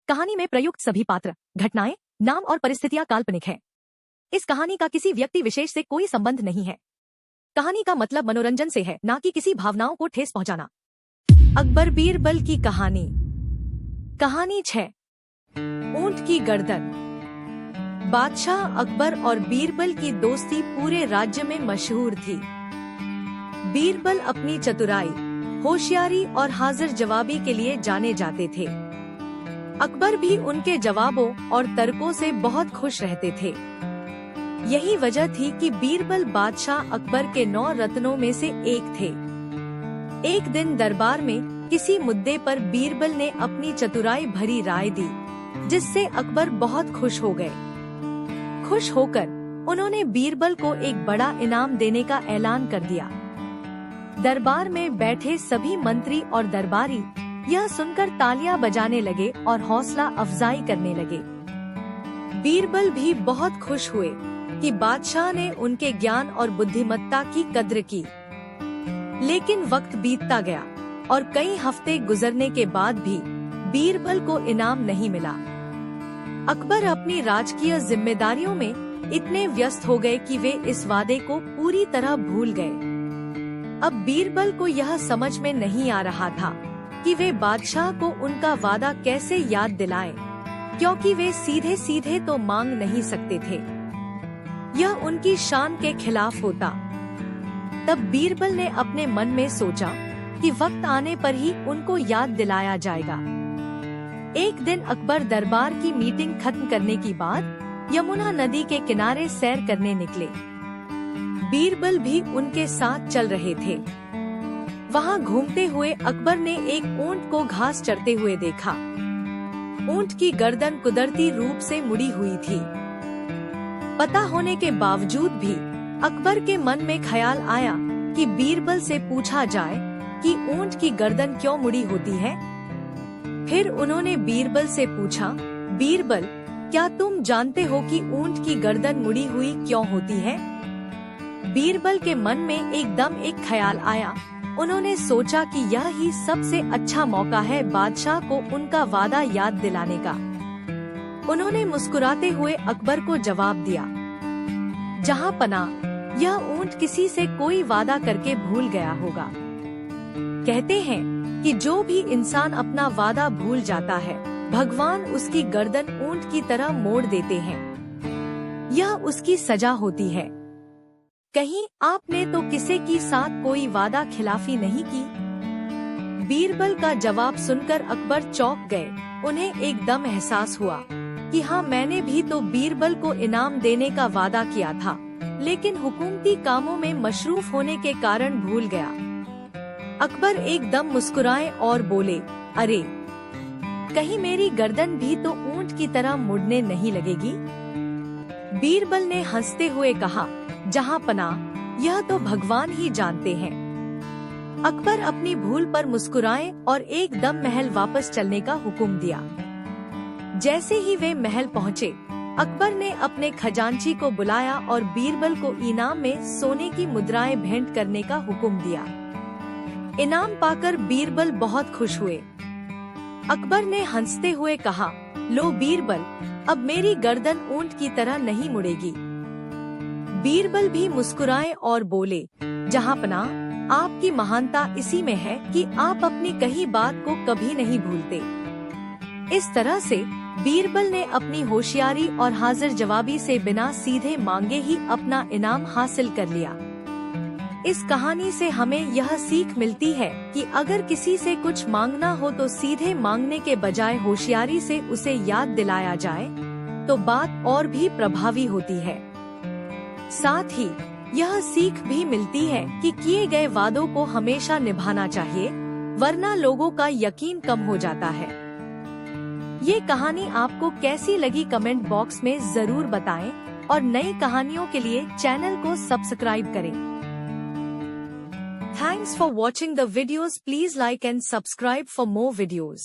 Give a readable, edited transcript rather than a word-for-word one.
कहानी में प्रयुक्त सभी पात्र, घटनाएं, नाम और परिस्थितियां काल्पनिक हैं। इस कहानी का किसी व्यक्ति विशेष से कोई संबंध नहीं है। कहानी का मतलब मनोरंजन से है, न कि किसी भावनाओं को ठेस पहुंचाना। अकबर बीरबल की कहानी। कहानी 6। ऊंट की गर्दन। बादशाह अकबर और बीरबल की दोस्ती पूरे राज्य में मशहूर थी। बीरबल अपनी चतुराई, होशियारी और हाजिर जवाबी के लिए जाने जाते थे। अकबर भी उनके जवाबों और तर्कों से बहुत खुश रहते थे। यही वजह थी कि बीरबल बादशाह अकबर के 9 रत्नों में से एक थे। एक दिन दरबार में किसी मुद्दे पर बीरबल ने अपनी चतुराई भरी राय दी, जिससे अकबर बहुत खुश हो गए। खुश होकर उन्होंने बीरबल को एक बड़ा इनाम देने का ऐलान कर दिया। दरबार में बैठे सभी मंत्री और दरबारी यह सुनकर तालियां बजाने लगे और हौसला अफजाई करने लगे। बीरबल भी बहुत खुश हुए कि बादशाह ने उनके ज्ञान और बुद्धिमत्ता की कद्र की। लेकिन वक्त बीतता गया और कई हफ्ते गुजरने के बाद भी बीरबल को इनाम नहीं मिला। अकबर अपनी राजकीय जिम्मेदारियों में इतने व्यस्त हो गए कि वे इस वादे को पूरी तरह भूल गए। अब बीरबल को यह समझ में नहीं आ रहा था कि वे बादशाह को उनका वादा कैसे याद दिलाएं, क्योंकि वे सीधे सीधे तो मांग नहीं सकते थे। यह उनकी शान के खिलाफ होता। तब बीरबल ने अपने मन में सोचा कि वक्त आने पर ही उनको याद दिलाया जाएगा। एक दिन अकबर दरबार की मीटिंग खत्म करने के बाद यमुना नदी के किनारे सैर करने निकले। बीरबल भी उनके साथ चल रहे थे। वहाँ घूमते हुए अकबर ने एक ऊंट को घास चरते हुए देखा। ऊंट की गर्दन कुदरती रूप से मुड़ी हुई थी। पता होने के बावजूद भी अकबर के मन में ख्याल आया कि बीरबल से पूछा जाए कि ऊंट की गर्दन क्यों मुड़ी होती है। फिर उन्होंने बीरबल से पूछा, बीरबल, क्या तुम जानते हो कि ऊंट की गर्दन मुड़ी हुई क्यों होती है? बीरबल के मन में एकदम एक ख्याल आया। उन्होंने सोचा कि यह ही सबसे अच्छा मौका है बादशाह को उनका वादा याद दिलाने का। उन्होंने मुस्कुराते हुए अकबर को जवाब दिया, जहां पनाह, यह ऊंट किसी से कोई वादा करके भूल गया होगा। कहते हैं कि जो भी इंसान अपना वादा भूल जाता है, भगवान उसकी गर्दन ऊंट की तरह मोड़ देते हैं। यह उसकी सजा होती है। कहीं आपने तो किसी की साथ कोई वादा खिलाफी नहीं की? बीरबल का जवाब सुनकर अकबर चौंक गए। उन्हें एकदम एहसास हुआ कि हाँ, मैंने भी तो बीरबल को इनाम देने का वादा किया था, लेकिन हुकूमती कामों में मशरूफ होने के कारण भूल गया। अकबर एकदम मुस्कुराए और बोले, अरे, कहीं मेरी गर्दन भी तो ऊंट की तरह मुड़ने नहीं लगेगी? बीरबल ने हंसते हुए कहा, जहां पनाह, यह तो भगवान ही जानते हैं। अकबर अपनी भूल पर मुस्कुराए और एकदम महल वापस चलने का हुक्म दिया। जैसे ही वे महल पहुँचे, अकबर ने अपने खजांची को बुलाया और बीरबल को इनाम में सोने की मुद्राएं भेंट करने का हुक्म दिया। इनाम पाकर बीरबल बहुत खुश हुए। अकबर ने हंसते हुए कहा, लो बीरबल, अब मेरी गर्दन ऊंट की तरह नहीं मुड़ेगी। बीरबल भी मुस्कुराए और बोले, जहां पनाह, आपकी महानता इसी में है कि आप अपनी कही बात को कभी नहीं भूलते। इस तरह से बीरबल ने अपनी होशियारी और हाजिर जवाबी से बिना सीधे मांगे ही अपना इनाम हासिल कर लिया। इस कहानी से हमें यह सीख मिलती है कि अगर किसी से कुछ मांगना हो तो सीधे मांगने के बजाय होशियारी से उसे याद दिलाया जाए, तो बात और भी प्रभावी होती है। साथ ही यह सीख भी मिलती है कि किए गए वादों को हमेशा निभाना चाहिए, वरना लोगों का यकीन कम हो जाता है। ये कहानी आपको कैसी लगी कमेंट बॉक्स में जरूर बताएं और नई कहानियों के लिए चैनल को सब्सक्राइब करें। Thanks for watching the videos. Please like and subscribe for more videos.